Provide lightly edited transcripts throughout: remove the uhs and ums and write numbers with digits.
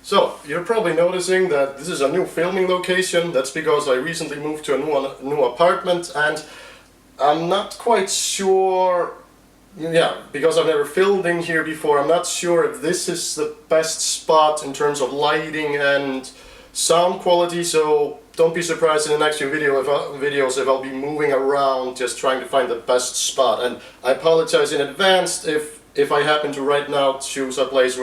So, you're probably noticing that this is a new filming location. That's because I recently moved to a new apartment, and I'm not quite sure, because I've never filmed in here before, I'm not sure if this is the best spot in terms of lighting and sound quality, so don't be surprised in the next few videos if I'll be moving around just trying to find the best spot. And I apologize in advance if I happen to right now choose a place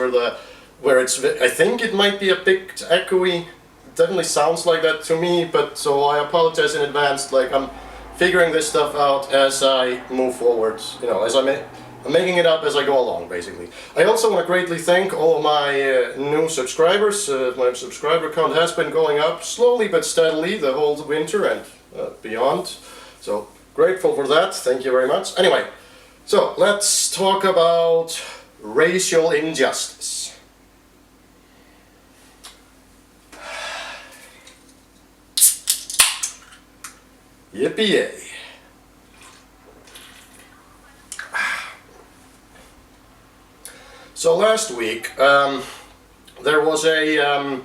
where it's, I think it might be a bit echoey. It definitely sounds like that to me, but so I apologize in advance. Like, I'm figuring this stuff out as I move forward, as I'm making it up as I go along, basically. I also want to greatly thank all of my new subscribers. My subscriber count has been going up slowly but steadily the whole winter and beyond. So, grateful for that. Thank you very much. Anyway, so let's talk about racial injustice. Yippee-yay. So last week, there was I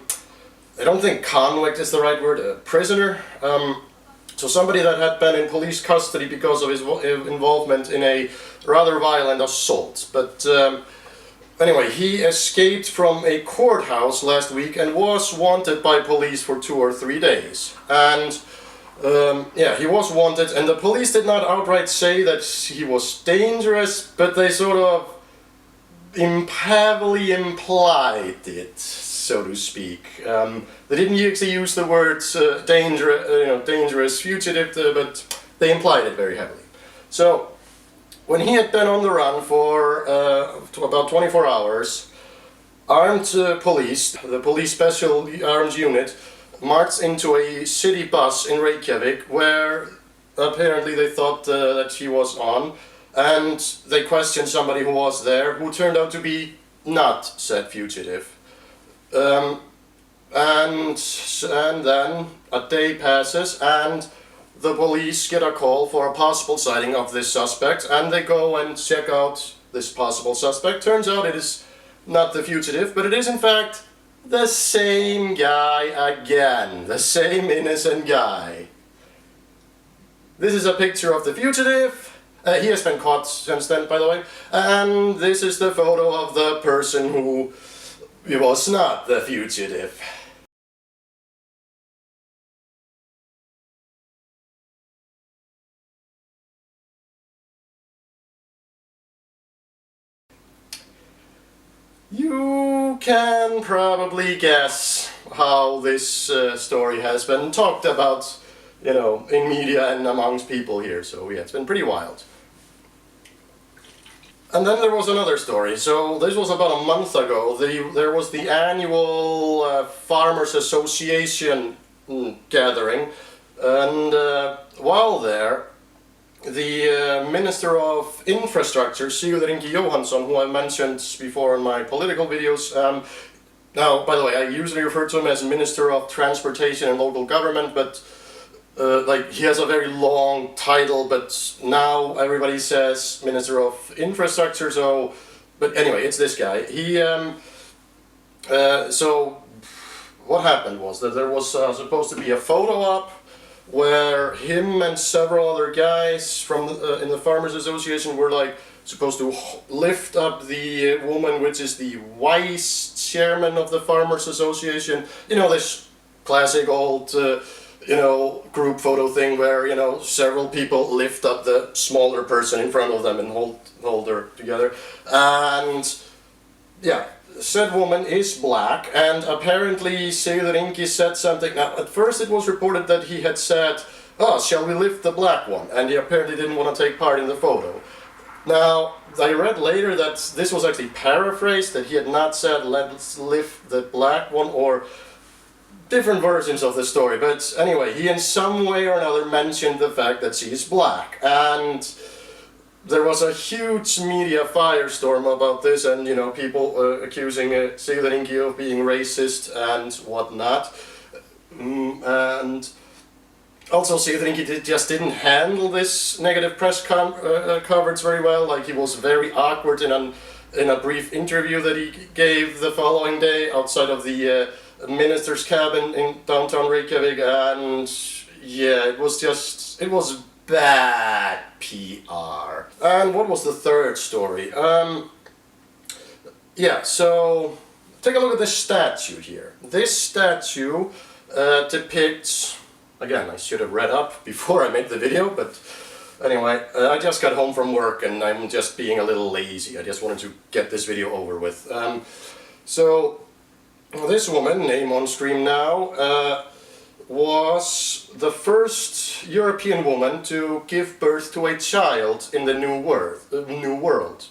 don't think convict is the right word, a prisoner. So somebody that had been in police custody because of his involvement in a rather violent assault. But anyway, he escaped from a courthouse last week and was wanted by police for 2 or 3 days. And he was wanted, and the police did not outright say that he was dangerous, but they sort of heavily implied it, so to speak. They didn't actually use the words dangerous fugitive, but they implied it very heavily. So, when he had been on the run for about 24 hours, armed police, the police special armed unit, marched into a city bus in Reykjavik where apparently they thought that he was on, and they questioned somebody who was there who turned out to be not said fugitive. And then a day passes and the police get a call for a possible sighting of this suspect, and they go and check out this possible suspect. Turns out it is not the fugitive, but it is in fact the same guy again, the same innocent guy. This is a picture of the fugitive. He has been caught since then, by the way. And this is the photo of the person who was not the fugitive. You can probably guess how this story has been talked about, in media and amongst people here. So yeah, it's been pretty wild. And then there was another story. So this was about a month ago. There was the annual Farmers Association gathering, and while there, the Minister of Infrastructure, Sigurður Ingi Jóhannsson, who I mentioned before in my political videos, now, by the way, I usually refer to him as Minister of Transportation and Local Government, but he has a very long title, but now everybody says Minister of Infrastructure, so, but anyway, it's this guy. So, what happened was that there was supposed to be a photo op where him and several other guys from in the Farmers Association were supposed to lift up the woman, which is the vice chairman of the Farmers Association. This classic old group photo thing where several people lift up the smaller person in front of them and hold her together. And yeah, said woman is black, and apparently Sigurður Ingi said something. Now, at first it was reported that he had said, "Oh, shall we lift the black one?" And he apparently didn't want to take part in the photo. Now, I read later that this was actually paraphrased, that he had not said, "Let's lift the black one," or different versions of the story. But anyway, he in some way or another mentioned the fact that she is black, and there was a huge media firestorm about this, and people accusing Sigurður Ingi of being racist and whatnot. And also Sigurður Ingi just didn't handle this negative press coverage very well. He was very awkward in in a brief interview that he gave the following day outside of the minister's cabin in downtown Reykjavik, and yeah, it was bad PR. And what was the third story? Yeah, so take a look at this statue here. This statue depicts, again, I should have read up before I made the video, but anyway, I just got home from work and I'm just being a little lazy. I just wanted to get this video over with. So this woman, name on screen now, was the first European woman to give birth to a child in the New World,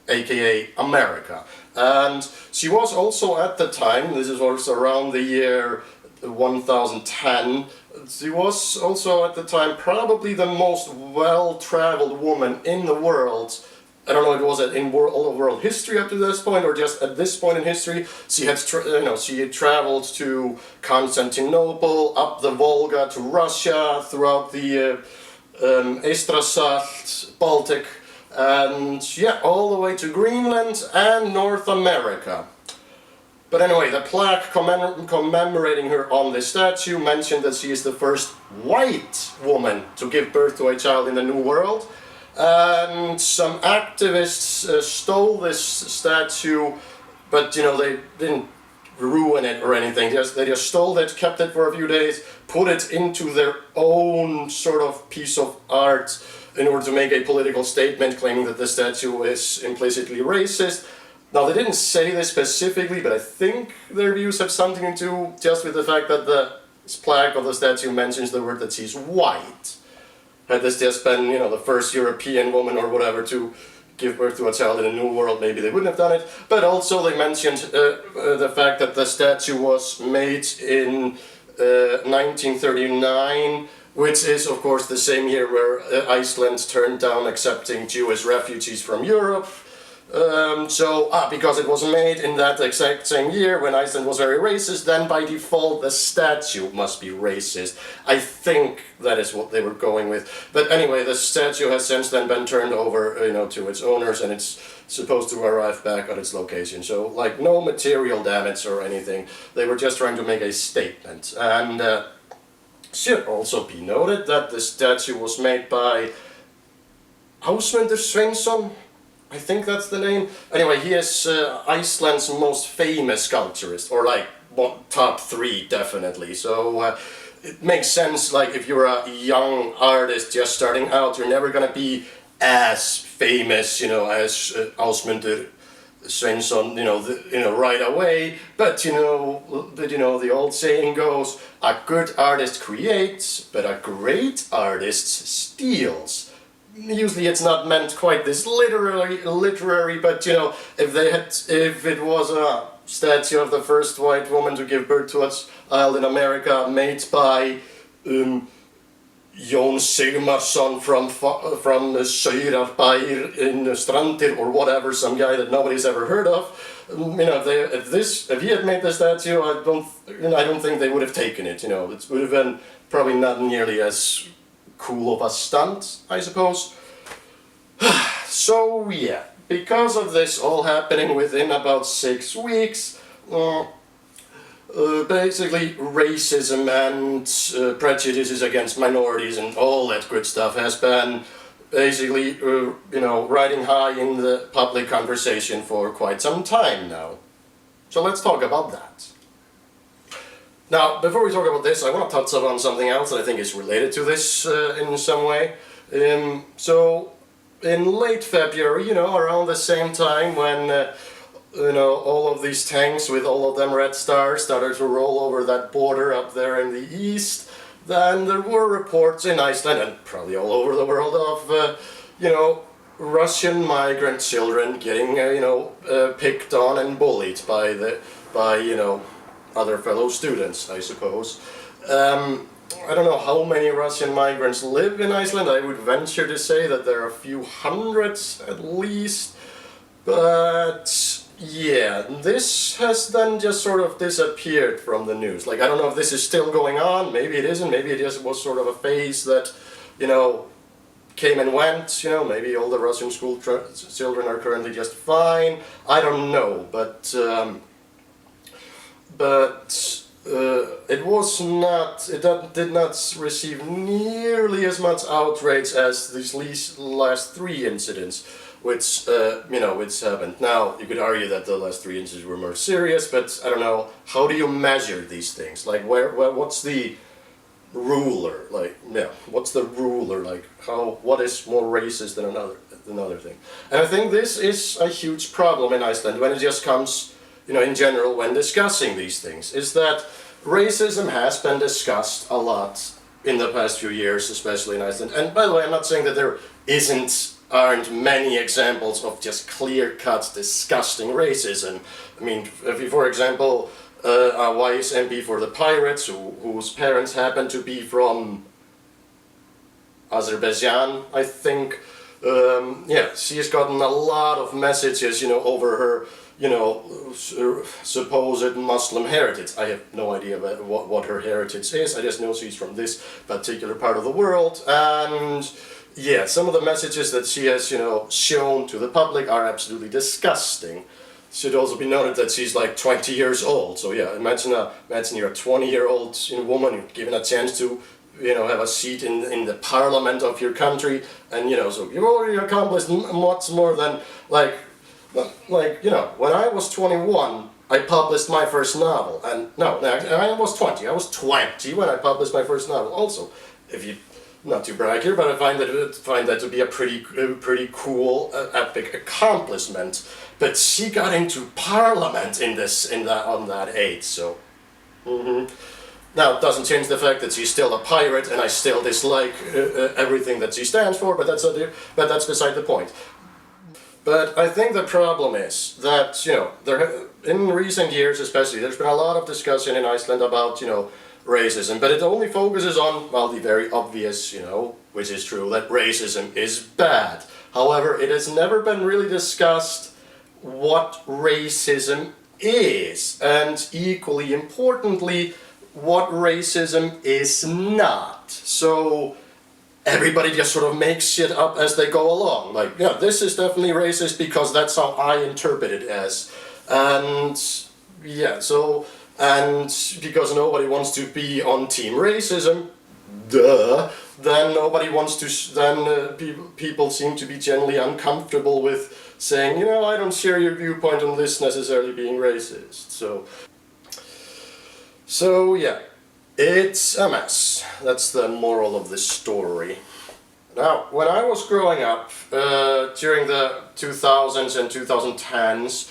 aka America. And she was also at the time, this is also around the year 1010, she was also at the time probably the most well-traveled woman in the world. I don't know if it was in all of world history up to this point or just at this point in history. She had traveled to Constantinople, up the Volga to Russia, throughout the Eystrasalts, Baltic, and yeah, all the way to Greenland and North America. But anyway, the plaque commemorating her on this statue mentioned that she is the first white woman to give birth to a child in the New World. And some activists stole this statue, but they didn't ruin it or anything. They just stole it, kept it for a few days, put it into their own sort of piece of art in order to make a political statement claiming that the statue is implicitly racist. Now, they didn't say this specifically, but I think their views have something to do just with the fact that the plaque of the statue mentions the word that she's white. Had this just been, the first European woman or whatever to give birth to a child in a New World, maybe they wouldn't have done it. But also they mentioned the fact that the statue was made in 1939, which is, of course, the same year where Iceland turned down accepting Jewish refugees from Europe. Because it was made in that exact same year when Iceland was very racist, then by default the statue must be racist. I think that is what they were going with. But anyway, the statue has since then been turned over, to its owners, and it's supposed to arrive back at its location. So, no material damage or anything. They were just trying to make a statement. And should also be noted that the statue was made by Ásmundur Sveinsson. I think that's the name. Anyway, he is Iceland's most famous sculpturist, or top 3 definitely. So it makes sense, if you're a young artist just starting out, you're never gonna be as famous, as Ásmundur Sveinsson, right away. But the old saying goes, a good artist creates, but a great artist steals. Usually it's not meant quite this literary, but if it was a statue of the first white woman to give birth to a child in America made by Jón Sigmarsson from Saurarbæir in Strandir or whatever, some guy that nobody's ever heard of, if he had made the statue, I don't think they would have taken it. It would have been probably not nearly as cool of a stunt, I suppose. So yeah, because of this all happening within about 6 weeks, basically racism and prejudices against minorities and all that good stuff has been basically, riding high in the public conversation for quite some time now. So let's talk about that. Now, before we talk about this, I want to touch on something else that I think is related to this in some way. So, in late February, around the same time when, all of these tanks with all of them red stars started to roll over that border up there in the east, then there were reports in Iceland and probably all over the world of, Russian migrant children getting, picked on and bullied by other fellow students, I suppose. I don't know how many Russian migrants live in Iceland. I would venture to say that there are a few hundreds at least. But yeah, this has then just sort of disappeared from the news. I don't know if this is still going on. Maybe it isn't. Maybe it just was sort of a phase that, came and went, maybe all the Russian school children are currently just fine. I don't know, but it did not receive nearly as much outrage as these last three incidents, which happened. Now, you could argue that the last three incidents were more serious, but I don't know, how do you measure these things? Like, what's the ruler? What's the ruler? Like, what is more racist than another thing? And I think this is a huge problem in Iceland when it just comes, in general, when discussing these things, is that racism has been discussed a lot in the past few years, especially in Iceland. And by the way, I'm not saying that there aren't many examples of just clear-cut, disgusting racism. I mean, for example, a wise MP for the Pirates, whose parents happen to be from Azerbaijan, I think. She has gotten a lot of messages, over her, supposed Muslim heritage. I have no idea what her heritage is. I just know she's from this particular part of the world. And yeah, some of the messages that she has, shown to the public are absolutely disgusting. It should also be noted that she's like 20 years old. So yeah, imagine you're a 20-year-old woman given a chance to, have a seat in the parliament of your country, and so you've already accomplished much more than when I was 21, I published my first novel, and I was 20. I was 20 when I published my first novel. Also, not to brag here, but I find that to be a pretty cool, epic accomplishment. But she got into Parliament on that age, so. Now, it doesn't change the fact that she's still a pirate, and I still dislike everything that she stands for. But that's beside the point. But I think the problem is that in recent years, especially, there's been a lot of discussion in Iceland about racism, but it only focuses on, the very obvious, which is true, that racism is bad. However, it has never been really discussed what racism is, and equally importantly, what racism is not. So everybody just sort of makes shit up as they go along. Like, this is definitely racist because that's how I interpret it as. And because nobody wants to be on team racism, then nobody wants to, people seem to be generally uncomfortable with saying, I don't share your viewpoint on this necessarily being racist. So yeah, it's a mess. That's the moral of this story. Now, when I was growing up, during the 2000s and 2010s,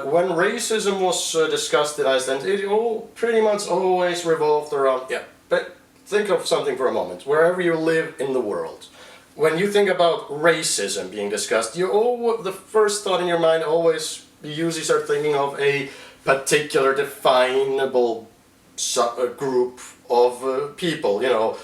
when racism was discussed in Iceland, it all pretty much always revolved around, but think of something for a moment, wherever you live in the world. When you think about racism being discussed, the first thought in your mind you usually start thinking of a particular definable group of people, a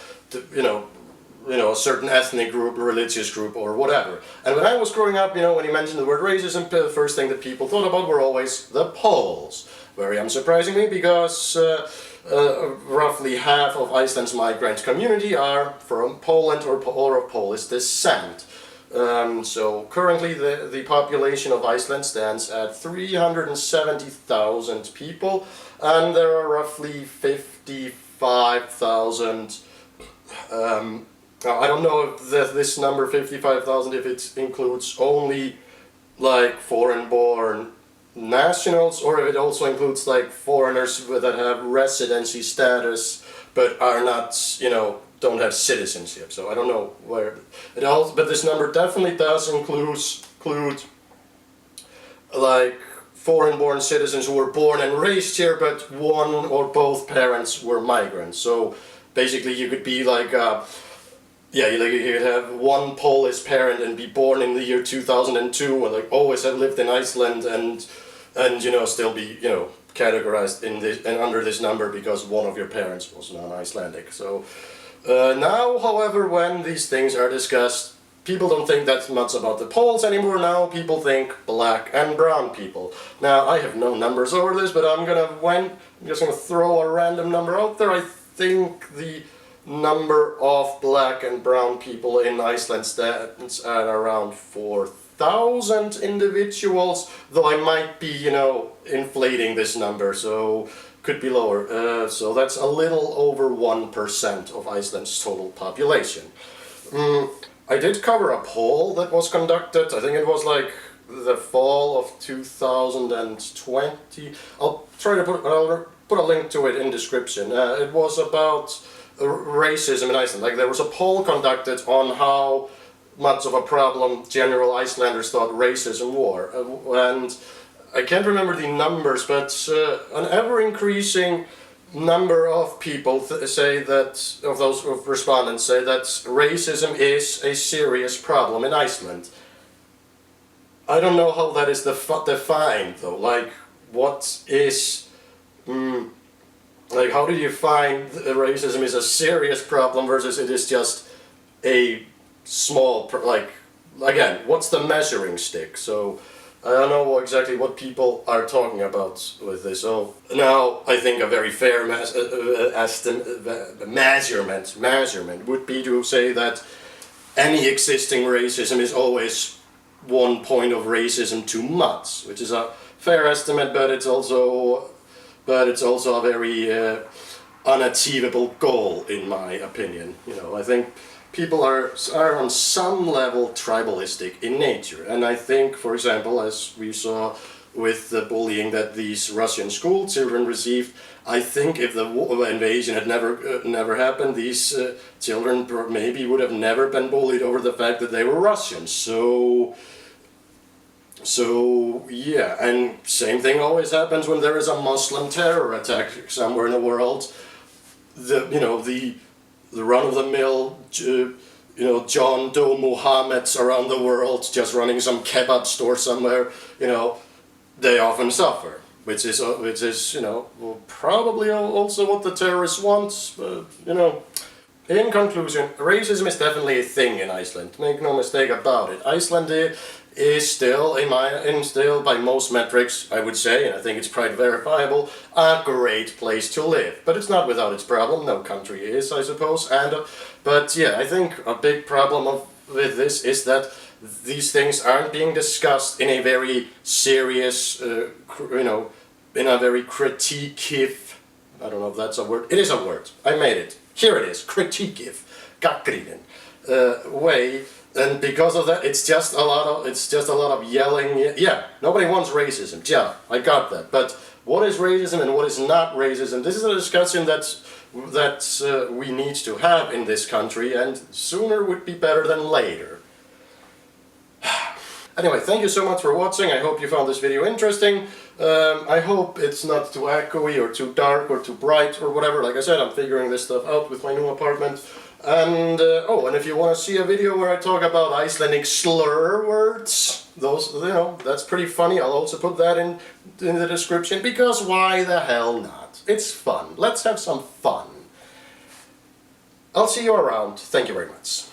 certain ethnic group, a religious group, or whatever. And when I was growing up, when you mentioned the word racism, the first thing that people thought about were always the Poles. Very unsurprisingly, because roughly half of Iceland's migrant community are from Poland or of Polish descent. So currently the population of Iceland stands at 370,000 people, and there are roughly 55,000 I don't know if this number 55,000, if it includes only like foreign-born nationals, or if it also includes like foreigners that have residency status but are not, don't have citizenship. So I don't know where it all, but this number definitely does include like foreign-born citizens who were born and raised here, but one or both parents were migrants. So basically, you could be like, you could have one Polish parent and be born in the year 2002, and like always have lived in Iceland, and still be categorized in this and under this number because one of your parents was non-Icelandic. So now, however, when these things are discussed, people don't think that much about the Poles anymore. Now people think black and brown people. Now I have no numbers over this, but I'm just gonna throw a random number out there. I think the number of black and brown people in Iceland stands at around 4,000 individuals, though I might be, inflating this number, so could be lower. So that's a little over 1% of Iceland's total population. I did cover a poll that was conducted, I think it was like the fall of 2020. I'll put a link to it in description. It was about racism in Iceland. Like, there was a poll conducted on how much of a problem general Icelanders thought racism were, and I can't remember the numbers, but an ever-increasing number of people of respondents say that racism is a serious problem in Iceland. I don't know how that is defined though. Like, what is, how do you find racism is a serious problem versus it is just a small, again, what's the measuring stick? So I don't know exactly what people are talking about with this. So now I think a very fair measurement would be to say that any existing racism is always 1 point of racism too much, which is a fair estimate, but it's also a very unachievable goal, in my opinion. I think people are on some level tribalistic in nature, and I think, for example, as we saw with the bullying that these Russian school children received, I think if the invasion had never happened, these children maybe would have never been bullied over the fact that they were Russians. So yeah, and same thing always happens when there is a Muslim terror attack somewhere in the world. The run-of-the-mill, John Doe Muhammads around the world just running some kebab store somewhere, they often suffer, which is probably also what the terrorists want, but, in conclusion, racism is definitely a thing in Iceland, make no mistake about it. Iceland is still, by most metrics, I would say, and I think it's quite verifiable, a great place to live. But it's not without its problem, no country is, I suppose. But yeah, I think a big problem with this is that these things aren't being discussed in a very serious, in a very critiqueive, I don't know if that's a word, it is a word, I made it, here it is, critiqueive, gagnrýnin, way. And because of that, it's just a lot of yelling. Yeah, nobody wants racism. Yeah, I got that. But what is racism and what is not racism? This is a discussion that we need to have in this country, and sooner would be better than later. Anyway, thank you so much for watching. I hope you found this video interesting. I hope it's not too echoey or too dark or too bright or whatever. Like I said, I'm figuring this stuff out with my new apartment. And and if you want to see a video where I talk about Icelandic slur words, that's pretty funny. I'll also put that in the description, because why the hell not? It's fun. Let's have some fun. I'll see you around. Thank you very much.